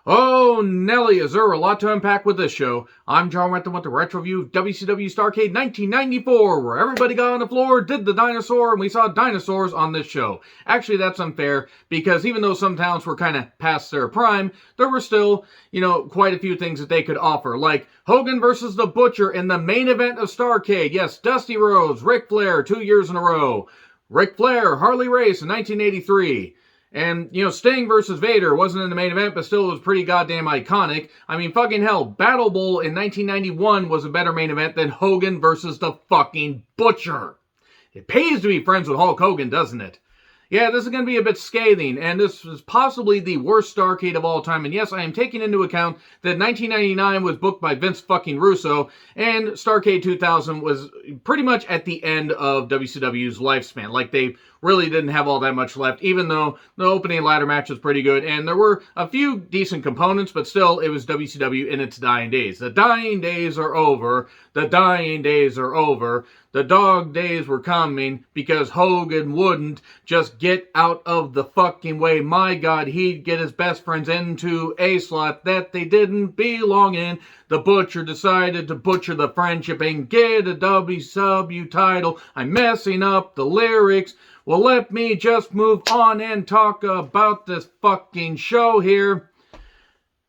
Oh, Nelly, is there a lot to unpack with this show? I'm John Renton with the retro review of WCW Starrcade 1994, where everybody got on the floor, did the dinosaur, and we saw dinosaurs on this show. Actually, that's unfair, because even though some talents were kind of past their prime, there were still, quite a few things that they could offer, like Hogan versus the Butcher in the main event of Starrcade. Yes, Dusty Rhodes, Ric Flair, 2 years in a row. Ric Flair, Harley Race in 1983. And, Sting versus Vader wasn't in the main event, but still was pretty goddamn iconic. I mean, fucking hell, Battle Bowl in 1991 was a better main event than Hogan versus the fucking Butcher. It pays to be friends with Hulk Hogan, doesn't it? Yeah, this is going to be a bit scathing, and this is possibly the worst Starrcade of all time. And yes, I am taking into account that 1999 was booked by Vince fucking Russo, and Starrcade 2000 was pretty much at the end of WCW's lifespan. Like, they really didn't have all that much left, even though the opening ladder match was pretty good, and there were a few decent components, but still, it was WCW in its dying days. The dying days are over. The dying days are over. The dog days were coming because Hogan wouldn't just get out of the fucking way. My God, he'd get his best friends into a slot that they didn't belong in. The Butcher decided to butcher the friendship and get a WCW title. I'm messing up the lyrics. Well, let me just move on and talk about this fucking show here.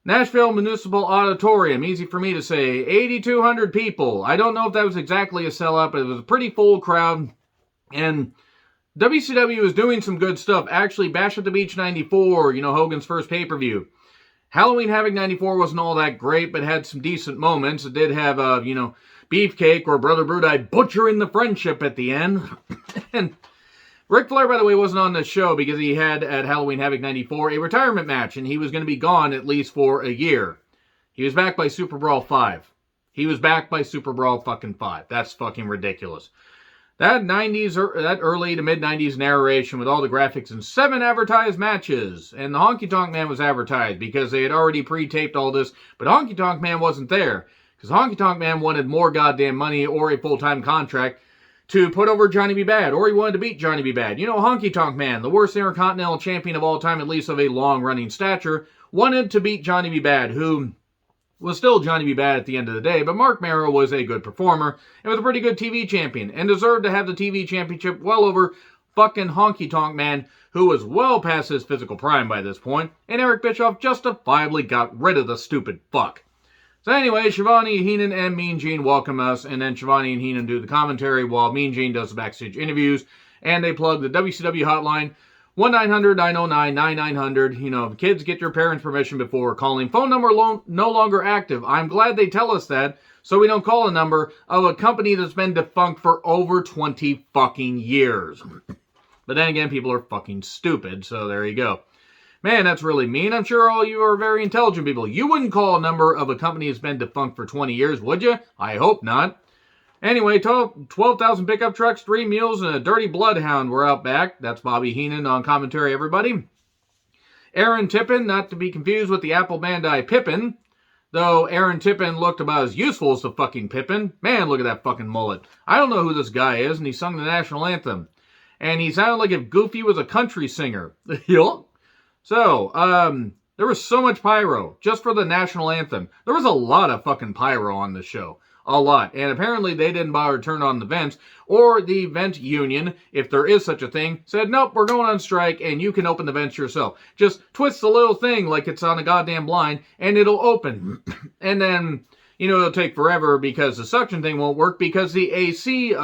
Nashville Municipal Auditorium, easy for me to say, 8,200 people. I don't know if that was exactly a sellout, but it was a pretty full crowd. And WCW was doing some good stuff. Actually, Bash at the Beach 94, Hogan's first pay-per-view. Halloween Havoc 94 wasn't all that great, but had some decent moments. It did have, Beefcake or Brother Brudai butchering the friendship at the end. And Ric Flair, by the way, wasn't on this show because he had, at Halloween Havoc 94, a retirement match, and he was going to be gone at least for a year. He was back by Super Brawl 5. He was back by Super Brawl fucking 5. That's fucking ridiculous. That early to mid-90s narration with all the graphics and 7 advertised matches. And the Honky Tonk Man was advertised because they had already pre-taped all this, but Honky Tonk Man wasn't there because Honky Tonk Man wanted more goddamn money or a full-time contract to put over Johnny B. Bad, or he wanted to beat Johnny B. Bad. Honky Tonk Man, the worst Intercontinental Champion of all time, at least of a long-running stature, wanted to beat Johnny B. Bad, who was still Johnny B. Bad at the end of the day, but Mark Merrow was a good performer, and was a pretty good TV champion, and deserved to have the TV championship well over fucking Honky Tonk Man, who was well past his physical prime by this point, and Eric Bischoff justifiably got rid of the stupid fuck. So anyway, Shivani, Heenan, and Mean Gene welcome us, and then Shivani and Heenan do the commentary while Mean Gene does the backstage interviews, and they plug the WCW hotline, 1-900-909-9900. Kids, get your parents' permission before calling. Phone number no longer active. I'm glad they tell us that, so we don't call a number of a company that's been defunct for over 20 fucking years. But then again, people are fucking stupid, so there you go. Man, that's really mean. I'm sure all you are very intelligent people. You wouldn't call a number of a company that's been defunct for 20 years, would you? I hope not. Anyway, 12,000 pickup trucks, 3 mules, and a dirty bloodhound were out back. That's Bobby Heenan on commentary, everybody. Aaron Tippin, not to be confused with the Apple Bandai Pippin, though Aaron Tippin looked about as useful as the fucking Pippin. Man, look at that fucking mullet. I don't know who this guy is, and he sung the national anthem. And he sounded like if Goofy was a country singer. Yup. So, there was so much pyro, just for the national anthem. There was a lot of fucking pyro on this show. A lot. And apparently they didn't bother to turn on the vents, or the vent union, if there is such a thing, said, nope, we're going on strike, and you can open the vents yourself. Just twist the little thing like it's on a goddamn blind, and it'll open. And then, it'll take forever because the suction thing won't work because the AC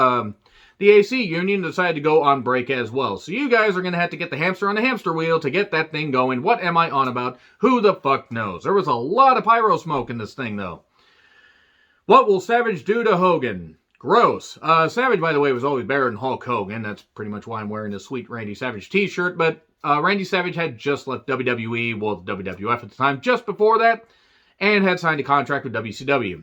union decided to go on break as well. So you guys are going to have to get the hamster on the hamster wheel to get that thing going. What am I on about? Who the fuck knows? There was a lot of pyro smoke in this thing, though. What will Savage do to Hogan? Gross. Savage, by the way, was always better than Hulk Hogan. That's pretty much why I'm wearing this sweet Randy Savage t-shirt. But Randy Savage had just left WWE, well, WWF at the time, just before that, and had signed a contract with WCW.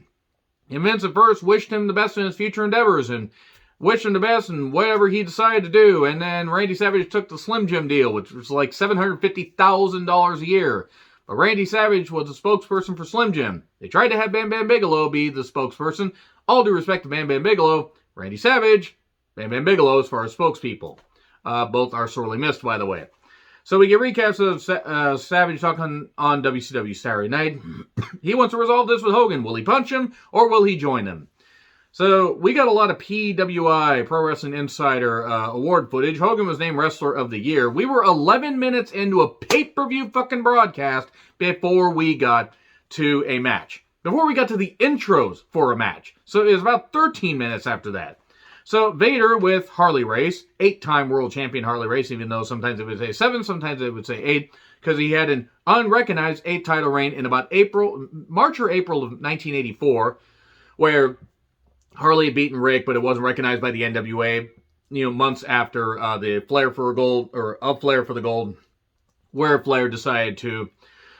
And Vince at first wished him the best in his future endeavors, and wished him the best in whatever he decided to do. And then Randy Savage took the Slim Jim deal, which was like $750,000 a year. But Randy Savage was the spokesperson for Slim Jim. They tried to have Bam Bam Bigelow be the spokesperson. All due respect to Bam Bam Bigelow, Randy Savage, Bam Bam Bigelow as far as spokespeople. Both are sorely missed, by the way. So we get recaps of Savage talking on WCW Saturday night. He wants to resolve this with Hogan. Will he punch him or will he join him? So we got a lot of PWI, Pro Wrestling Insider, award footage. Hogan was named Wrestler of the Year. We were 11 minutes into a pay-per-view fucking broadcast before we got to a match. Before we got to the intros for a match. So it was about 13 minutes after that. So Vader with Harley Race, 8-time world champion Harley Race, even though sometimes it would say 7, sometimes it would say 8, because he had an unrecognized 8-title reign in about March or April of 1984, where Harley had beaten Rick, but it wasn't recognized by the NWA, months after the Flair for Gold, or a Flair for the Gold, where Flair decided to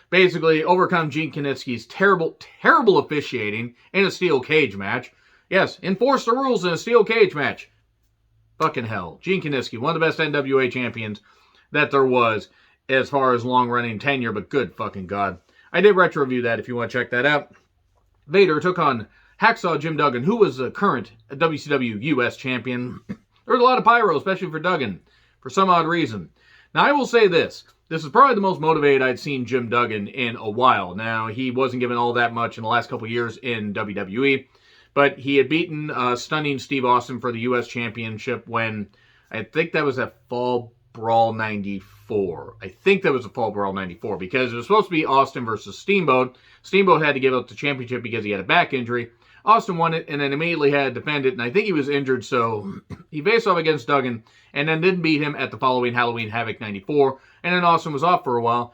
basically overcome Gene Kiniski's terrible, terrible officiating in a steel cage match. Yes, enforce the rules in a steel cage match. Fucking hell. Gene Kiniski, one of the best NWA champions that there was as far as long-running tenure, but good fucking God. I did retro review that if you want to check that out. Vader took on Hacksaw Jim Duggan, who was the current WCW US champion. There was a lot of pyro, especially for Duggan, for some odd reason. Now, I will say this. This is probably the most motivated I'd seen Jim Duggan in a while. Now, he wasn't given all that much in the last couple years in WWE, but he had beaten stunning Steve Austin for the US championship when, I think that was at Fall Brawl 94. I think that was a Fall Brawl 94, because it was supposed to be Austin versus Steamboat. Steamboat had to give up the championship because he had a back injury. Austin won it and then immediately had to defend it, and I think he was injured, so he faced off against Duggan and then didn't beat him at the following Halloween Havoc 94, and then Austin was off for a while.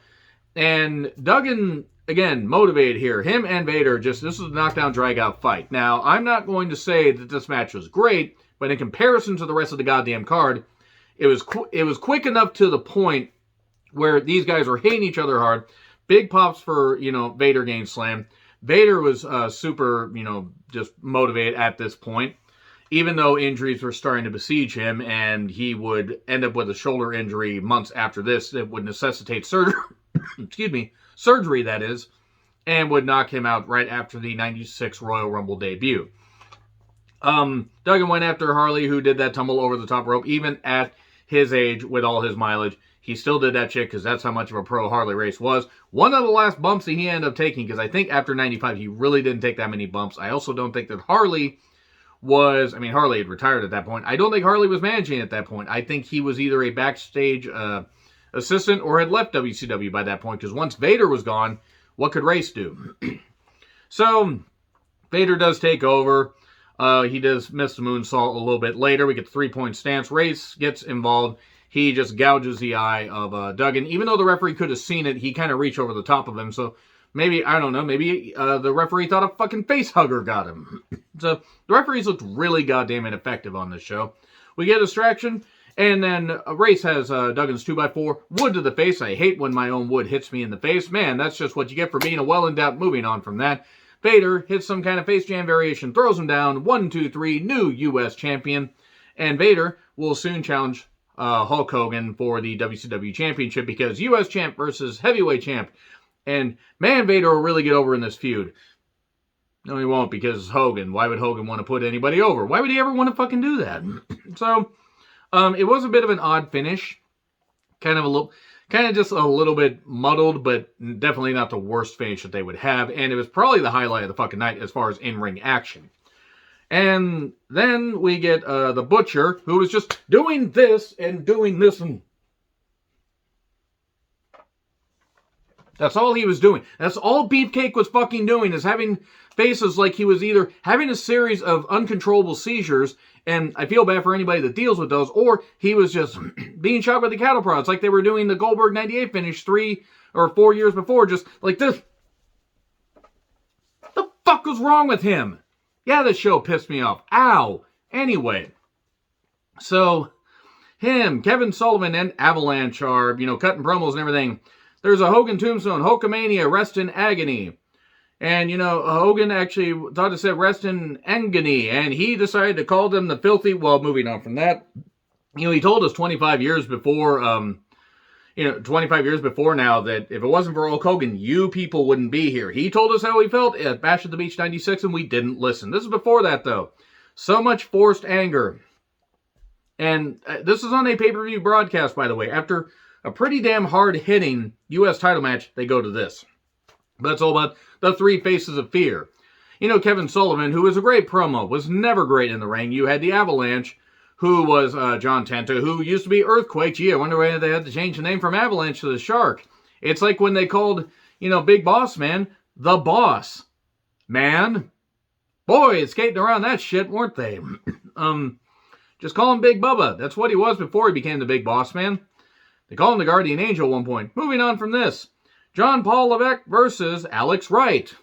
And Duggan, again, motivated here. Him and Vader, this was a knockdown, drag-out fight. Now, I'm not going to say that this match was great, but in comparison to the rest of the goddamn card, it was quick enough to the point where these guys were hitting each other hard. Big pops for, Vader getting slammed. Vader was super, just motivated at this point, even though injuries were starting to besiege him, and he would end up with a shoulder injury months after this that would necessitate surgery, surgery that is, and would knock him out right after the 96 Royal Rumble debut. Duggan went after Harley, who did that tumble over the top rope, even at his age with all his mileage. He still did that shit because that's how much of a pro Harley Race was. One of the last bumps that he ended up taking, because I think after 95 he really didn't take that many bumps. I also don't think that Harley had retired at that point. I don't think Harley was managing at that point. I think he was either a backstage assistant or had left WCW by that point, because once Vader was gone, what could Race do? So, Vader does take over. He does miss the moonsault a little bit later. We get the 3-point stance. Race gets involved. He just gouges the eye of Duggan. Even though the referee could have seen it, he kind of reached over the top of him. So maybe, I don't know, maybe the referee thought a fucking face hugger got him. So the referees looked really goddamn ineffective on this show. We get a distraction, and then Race has Duggan's 2x4 wood to the face. I hate when my own wood hits me in the face. Man, that's just what you get for being a well-endowed. Moving on from that, Vader hits some kind of face jam variation, throws him down. 1, 2, 3, new U.S. champion. And Vader will soon challenge Hulk Hogan for the WCW championship, because U.S. champ versus heavyweight champ. And man, Vader will really get over in this feud. No, he won't, because Hogan. Why would Hogan want to put anybody over? Why would he ever want to fucking do that? So, it was a bit of an odd finish. Kind of just a little bit muddled, but definitely not the worst finish that they would have. And it was probably the highlight of the fucking night as far as in-ring action. And then we get the Butcher, who was just doing this and doing this. And that's all he was doing. That's all Beefcake was fucking doing, is having faces like he was either having a series of uncontrollable seizures, and I feel bad for anybody that deals with those, or he was just being shot by the cattle prods, like they were doing the Goldberg 98 finish 3 or 4 years before, just like this. What the fuck was wrong with him? Yeah, this show pissed me off. Ow. Anyway. So, him, Kevin Sullivan, and Avalanche are, cutting promos and everything. There's a Hogan tombstone, Hulkamania, rest in agony. And, Hogan actually thought it said rest in agony, and he decided to call them the filthy, well, moving on from that. He told us 25 years before, 25 years before now, that if it wasn't for Hulk Hogan, you people wouldn't be here. He told us how he felt at Bash at the Beach 96, and we didn't listen. This is before that, though. So much forced anger. And this is on a pay-per-view broadcast, by the way. After a pretty damn hard-hitting U.S. title match, they go to this. But it's all about the three faces of fear. You know, Kevin Sullivan, who was a great promo, was never great in the ring. You had the Avalanche, who was John Tenta, who used to be Earthquake. Gee, I wonder why they had to change the name from Avalanche to the Shark. It's like when they called, you know, Big Boss Man, the Boss Man. Boy, skating around that shit, weren't they? Just call him Big Bubba. That's what he was before he became the Big Boss Man. They called him the Guardian Angel at one point. Moving on from this. John Paul Levesque versus Alex Wright.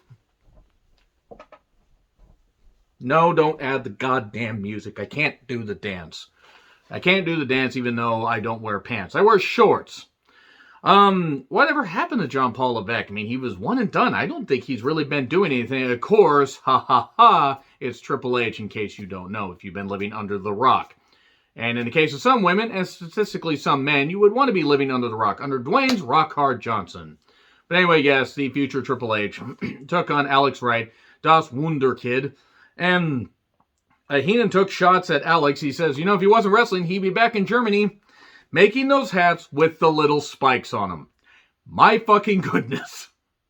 No, don't add the goddamn music. I can't do the dance. I can't do the dance even though I don't wear pants. I wear shorts. Whatever happened to John Paul Levesque? I mean, he was one and done. I don't think he's really been doing anything. Of course, ha ha ha, it's Triple H, in case you don't know, if you've been living under the rock. And in the case of some women, and statistically some men, you would want to be living under the rock, under Dwayne's Rock Hard Johnson. But anyway, yes, the future Triple H took on Alex Wright, Das Wunderkid, and Heenan took shots at Alex. He says, you know, if he wasn't wrestling, he'd be back in Germany making those hats with the little spikes on them. My fucking goodness.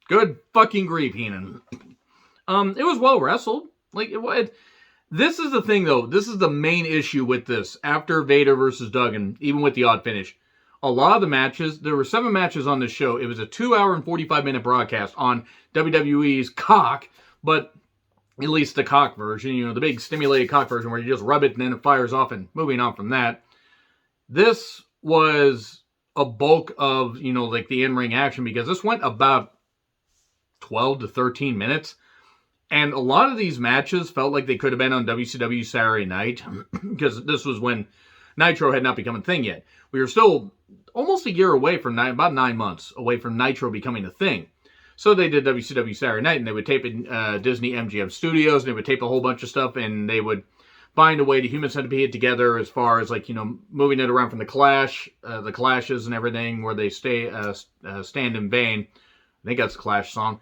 Good fucking grief, Heenan. It was well wrestled. This is the thing, though. This is the main issue with this. After Vader versus Duggan, even with the odd finish, a lot of the matches, there were 7 matches on this show. It was a 2-hour and 45-minute broadcast on WWE's cock, but at least the cock version, you know, the big stimulated cock version where you just rub it and then it fires off. And moving on from that, this was a bulk of, you know, like the in-ring action, because this went about 12 to 13 minutes. And a lot of these matches felt like they could have been on WCW Saturday Night, because this was when Nitro had not become a thing yet. We were still almost a year away from, about 9 months away from Nitro becoming a thing. So they did WCW Saturday Night, and they would tape in Disney MGM Studios, and they would tape a whole bunch of stuff, and they would find a way to Human Centipede it together as far as, like, you know, moving it around from the Clashes and everything, where they stand in vain. I think that's the Clash song.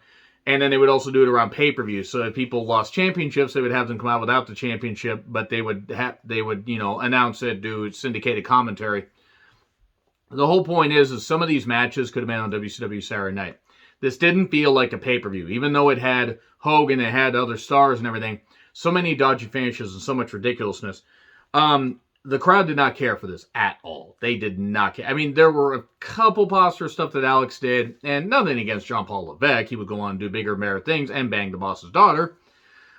And then they would also do it around pay-per-view. So if people lost championships, they would have them come out without the championship, but they would, you know, announce it, do syndicated commentary. The whole point is some of these matches could have been on WCW Saturday Night. This didn't feel like a pay-per-view, even though it had Hogan, it had other stars and everything. So many dodgy finishes and so much ridiculousness. The crowd did not care for this at all. They did not care. I mean, there were a couple positive stuff that Alex did, and nothing against John Paul Levesque. He would go on and do bigger, better things and bang the boss's daughter.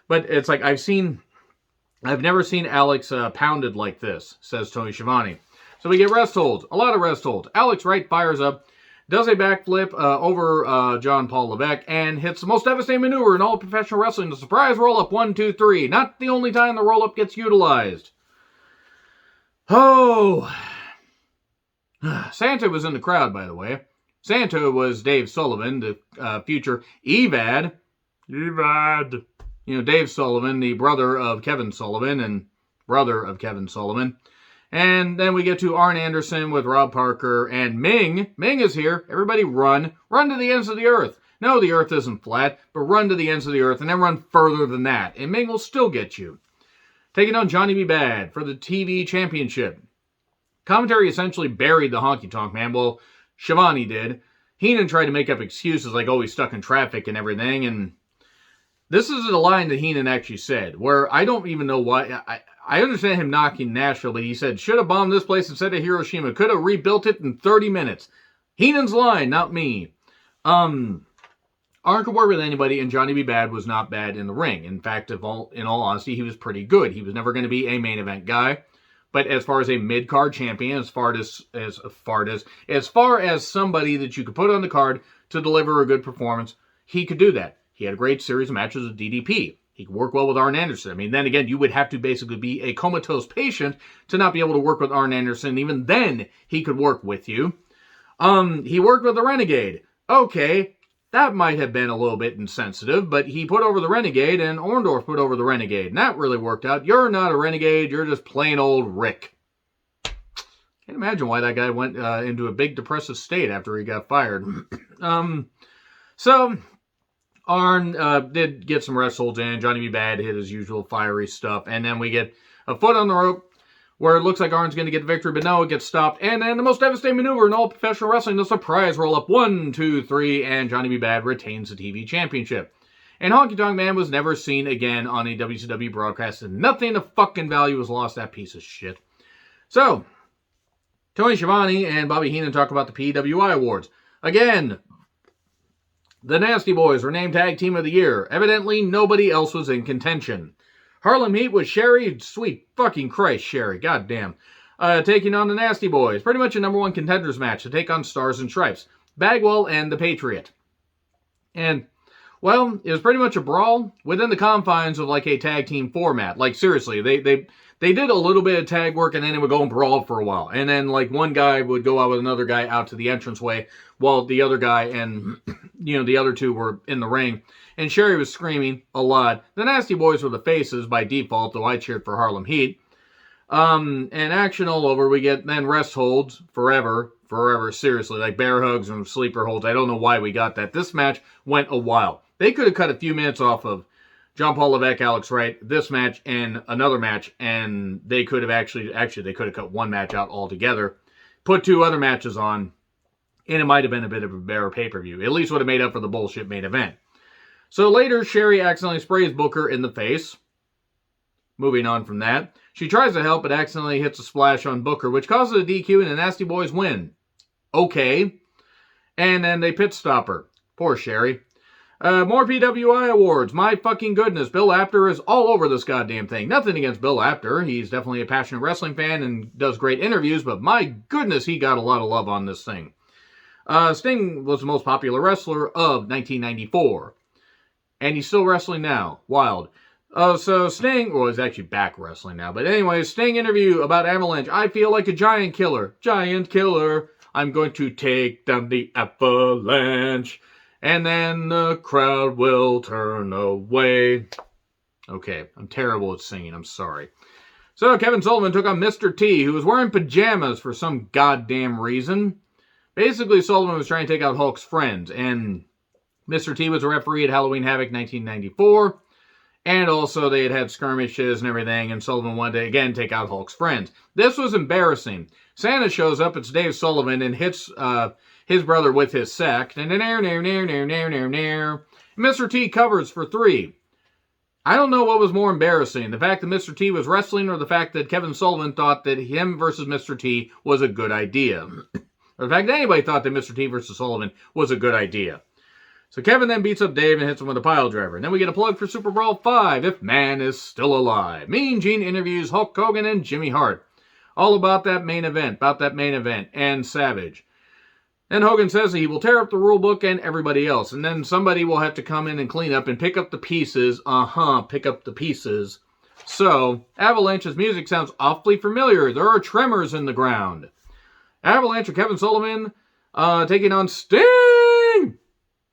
But it's like, I've never seen Alex pounded like this, says Tony Schiavone. So we get rest holds, a lot of rest holds. Alex Wright fires up, does a backflip over John Paul Levesque, and hits the most devastating maneuver in all professional wrestling, the surprise roll-up 1, 2, 3. Not the only time the roll-up gets utilized. Oh. Santa was in the crowd, by the way. Santa was Dave Sullivan, the future Evad. Evad. You know, Dave Sullivan, the brother of Kevin Sullivan, and brother of Kevin Sullivan. And then we get to Arn Anderson with Rob Parker and Ming. Ming is here. Everybody run. Run to the ends of the earth. No, the earth isn't flat, but run to the ends of the earth and then run further than that. And Ming will still get you. Taking on Johnny B. Bad for the TV championship. Commentary essentially buried the Honky Tonk Man. Well, Schiavone did. Heenan tried to make up excuses like, oh, he's stuck in traffic and everything. And this is a line that Heenan actually said, where I don't even know why. I understand him knocking Nashville, but he said, should have bombed this place instead of Hiroshima. Could have rebuilt it in 30 minutes. Heenan's line, not me. Aren't to work with anybody, and Johnny B. Bad was not bad in the ring. In fact, in all honesty, he was pretty good. He was never going to be a main event guy. But as far as a mid-card champion, as far as somebody that you could put on the card to deliver a good performance, he could do that. He had a great series of matches with DDP. He could work well with Arn Anderson. I mean, then again, you would have to basically be a comatose patient to not be able to work with Arn Anderson. Even then, he could work with you. He worked with the Renegade. Okay, that might have been a little bit insensitive, but he put over the Renegade, and Orndorff put over the Renegade, and that really worked out. You're not a Renegade, you're just plain old Rick. Can't imagine why that guy went into a big depressive state after he got fired. So, Arn did get some rest holds in. Johnny B. Bad hit his usual fiery stuff, and then we get a foot on the rope. where it looks like Arn's going to get the victory, but no, it gets stopped. And then the most devastating maneuver in all professional wrestling, the surprise roll-up. 1, 2, 3, and Johnny B. Bad retains the TV championship. And Honky Tonk Man was never seen again on a WCW broadcast, and nothing of fucking value was lost, that piece of shit. So, Tony Schiavone and Bobby Heenan talk about the PWI Awards. Again, the Nasty Boys were named Tag Team of the Year. Evidently, nobody else was in contention. Harlem Heat was Sherry. Sweet fucking Christ, Sherry. Goddamn. Taking on the Nasty Boys. Pretty much a number one contenders match to take on Stars and Stripes. Bagwell and the Patriot. And, well, it was pretty much a brawl within the confines of like a tag team format. Like, seriously, they did a little bit of tag work and then it would go and brawl for a while. And then, like, one guy would go out with another guy out to the entranceway while the other guy and, the other two were in the ring. And Sherry was screaming a lot. The Nasty Boys were the faces by default, though I cheered for Harlem Heat. And action all over. We get then rest holds forever, seriously. Like bear hugs and sleeper holds. I don't know why we got that. This match went a while. They could have cut a few minutes off of John Paul Levesque, Alex Wright, this match, and another match. And they could have actually they could have cut one match out altogether. Put 2 other matches on. And it might have been a bit of a better pay-per-view. At least would have made up for the bullshit main event. So later, Sherry accidentally sprays Booker in the face. Moving on from that. She tries to help, but accidentally hits a splash on Booker, which causes a DQ and the Nasty Boys win. Okay. And then they pit stop her. Poor Sherry. More PWI awards. My fucking goodness. Bill Apter is all over this goddamn thing. Nothing against Bill Apter. He's definitely a passionate wrestling fan and does great interviews, but my goodness, he got a lot of love on this thing. Sting was the most popular wrestler of 1994. And he's still wrestling now. Wild. So Sting, well, he's actually back wrestling now. But anyway, Sting interview about Avalanche. I feel like a giant killer. Giant killer. I'm going to take down the Avalanche. And then the crowd will turn away. Okay, I'm terrible at singing. I'm sorry. So Kevin Sullivan took on Mr. T, who was wearing pajamas for some goddamn reason. Basically, Sullivan was trying to take out Hulk's friends. And Mr. T was a referee at Halloween Havoc 1994. And also they had skirmishes and everything. And Sullivan wanted to, again, take out Hulk's friends. This was embarrassing. Santa shows up. It's Dave Sullivan and hits his brother with his sack. Mr. T covers for 3. I don't know what was more embarrassing. The fact that Mr. T was wrestling or the fact that Kevin Sullivan thought that him versus Mr. T was a good idea. Or the fact that anybody thought that Mr. T versus Sullivan was a good idea. So Kevin then beats up Dave and hits him with a pile driver. And then we get a plug for Super Brawl 5, if man is still alive. Mean Gene interviews Hulk Hogan and Jimmy Hart. All about that main event, and Savage. Then Hogan says that he will tear up the rule book and everybody else. And then somebody will have to come in and clean up and pick up the pieces. Pick up the pieces. So, Avalanche's music sounds awfully familiar. There are tremors in the ground. Avalanche or Kevin Sullivan taking on Sting.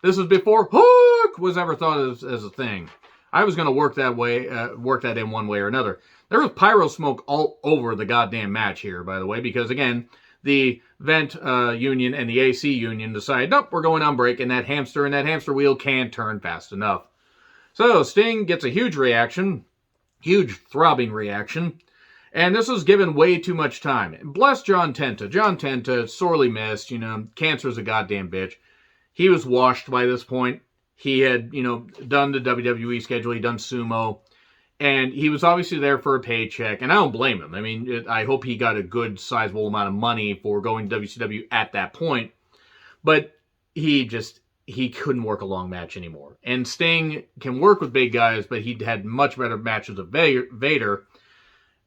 This was before Hook was ever thought as a thing. I was going to work that in one way or another. There was pyro smoke all over the goddamn match here, by the way, because again, the vent union and the AC union decided, nope, we're going on break, and that hamster wheel can't turn fast enough. So Sting gets a huge reaction, huge throbbing reaction, and this was given way too much time. Bless John Tenta. John Tenta, sorely missed, cancer's a goddamn bitch. He was washed by this point. He had, done the WWE schedule. He'd done sumo. And he was obviously there for a paycheck. And I don't blame him. I mean, I hope he got a good sizable amount of money for going to WCW at that point. But he couldn't work a long match anymore. And Sting can work with big guys, but he had much better matches with Vader.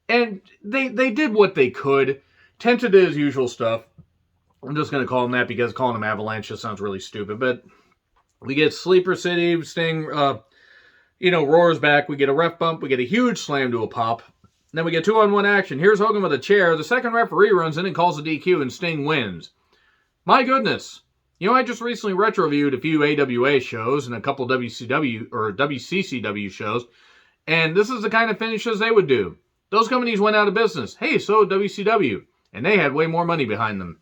And they did what they could. Tenta did his usual stuff. I'm just going to call him that because calling him Avalanche just sounds really stupid. But we get Sleeper City, Sting, roars back. We get a ref bump. We get a huge slam to a pop. Then we get 2-on-1 action. Here's Hogan with a chair. The second referee runs in and calls a DQ, and Sting wins. My goodness. I just recently retro-viewed a few AWA shows and a couple WCW or WCCW shows, and this is the kind of finishes they would do. Those companies went out of business. Hey, so WCW. And they had way more money behind them.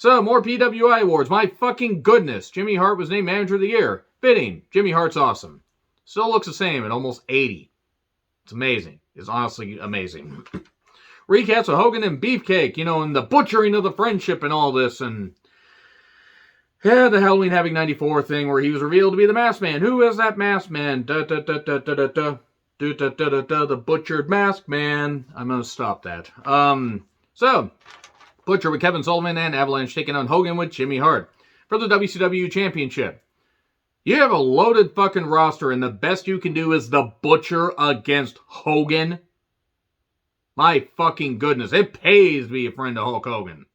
So, more PWI awards. My fucking goodness. Jimmy Hart was named Manager of the Year. Fitting. Jimmy Hart's awesome. Still looks the same at almost 80. It's amazing. It's honestly amazing. recaps of Hogan and Beefcake, you know, and the butchering of the friendship and all this, and yeah, the Halloween Havoc 94 thing where he was revealed to be the Masked Man. Who is that Masked Man? The Butchered Masked Man. I'm going to stop that. So, Butcher with Kevin Sullivan and Avalanche taking on Hogan with Jimmy Hart for the WCW Championship. You have a loaded fucking roster, and the best you can do is the Butcher against Hogan. My fucking goodness. It pays to be a friend of Hulk Hogan.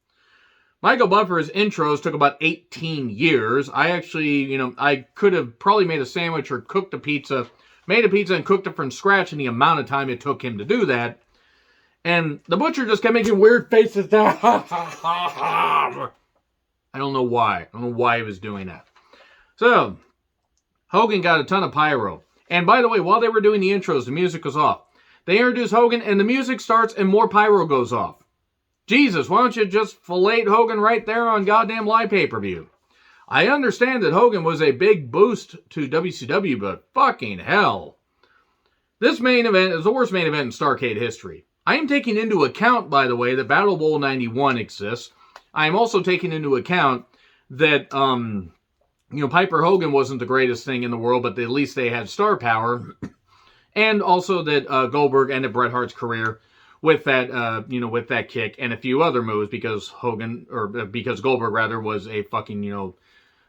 Michael Buffer's intros took about 18 years. I actually, you know, I could have probably made a sandwich or cooked a pizza, made a pizza and cooked it from scratch in the amount of time it took him to do that. And the Butcher just kept making weird faces. I don't know why. I don't know why he was doing that. So, Hogan got a ton of pyro. And by the way, while they were doing the intros, the music was off. They introduce Hogan and the music starts and more pyro goes off. Jesus, why don't you just fillet Hogan right there on goddamn live pay-per-view? I understand that Hogan was a big boost to WCW, but fucking hell. This main event is the worst main event in Starrcade history. I am taking into account, by the way, that Battle Bowl 91 exists. I am also taking into account that, you know, Piper Hogan wasn't the greatest thing in the world, but at least they had star power. And also that Goldberg ended Bret Hart's career with that, you know, with that kick and a few other moves because because Goldberg rather was a fucking, you know,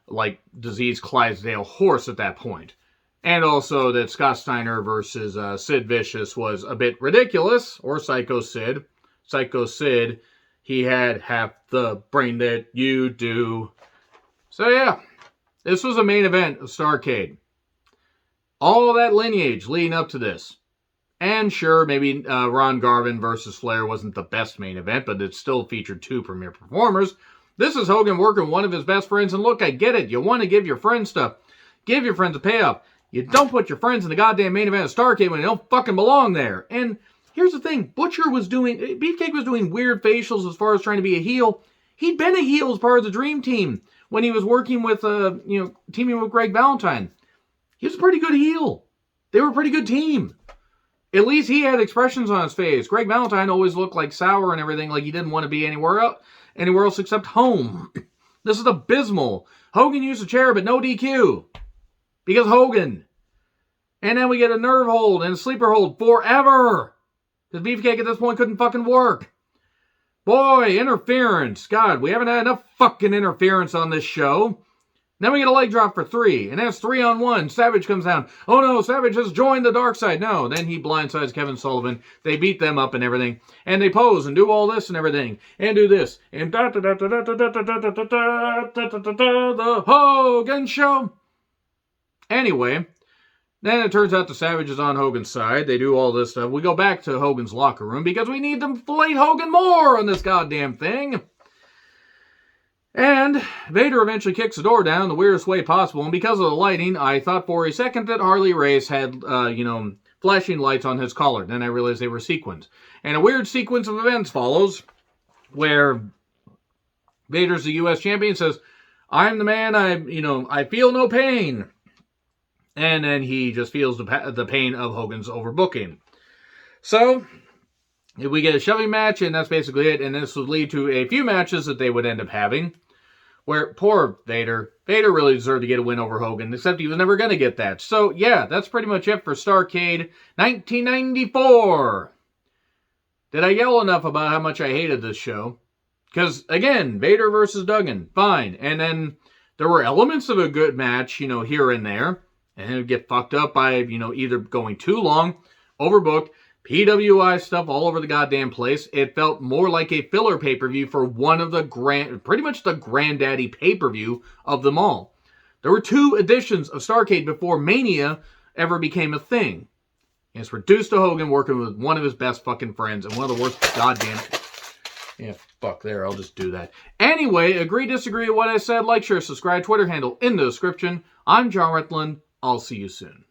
like diseased Clydesdale horse at that point. And also that Scott Steiner versus Sid Vicious was a bit ridiculous, or Psycho Sid. Psycho Sid, he had half the brain that you do. So yeah, this was a main event of Starrcade. All of that lineage leading up to this. And sure, maybe Ron Garvin versus Flair wasn't the best main event, but it still featured two premier performers. This is Hogan working one of his best friends, and look, I get it. You want to give your friends stuff. Give your friends a payoff. You don't put your friends in the goddamn main event of Starrcade when they don't fucking belong there. And here's the thing. Beefcake was doing weird facials as far as trying to be a heel. He'd been a heel as part of the Dream Team when he was working with, you know, teaming with Greg Valentine. He was a pretty good heel. They were a pretty good team. At least he had expressions on his face. Greg Valentine always looked like sour and everything, like he didn't want to be anywhere else except home. This is abysmal. Hogan used a chair, but no DQ. Because Hogan. And then we get a nerve hold and a sleeper hold forever. Because Beefcake at this point couldn't fucking work. Boy, interference. God, we haven't had enough fucking interference on this show. Then we get a leg drop for 3, and that's 3-on-1. Savage comes down. Oh no, Savage has joined the dark side. No, then he blindsides Kevin Sullivan. They beat them up and everything. And they pose and do all this and everything. And do this. And the Hogan Show. Anyway, then it turns out the Savage is on Hogan's side. They do all this stuff. We go back to Hogan's locker room because we need to fillet Hogan more on this goddamn thing. And Vader eventually kicks the door down the weirdest way possible. And because of the lighting, I thought for a second that Harley Race had, you know, flashing lights on his collar. Then I realized they were sequins. And a weird sequence of events follows where Vader's the U.S. champion, says, I'm the man, I feel no pain. And then he just feels the pain of Hogan's overbooking. So we get a shoving match, and that's basically it. And this would lead to a few matches that they would end up having. Where poor Vader really deserved to get a win over Hogan, except he was never going to get that. So, yeah, that's pretty much it for Starrcade 1994. Did I yell enough about how much I hated this show? Because, again, Vader versus Duggan, fine. And then there were elements of a good match, you know, here and there. And it would get fucked up by, you know, either going too long, overbooked, PWI stuff all over the goddamn place. It felt more like a filler pay-per-view for one of the pretty much the granddaddy pay-per-view of them all. There were 2 editions of Starrcade before Mania ever became a thing. And it's reduced to Hogan working with one of his best fucking friends and one of the worst goddamn... Yeah, fuck there, I'll just do that. Anyway, agree, disagree with what I said, like, share, subscribe, Twitter handle in the description. I'm John Retland. I'll see you soon.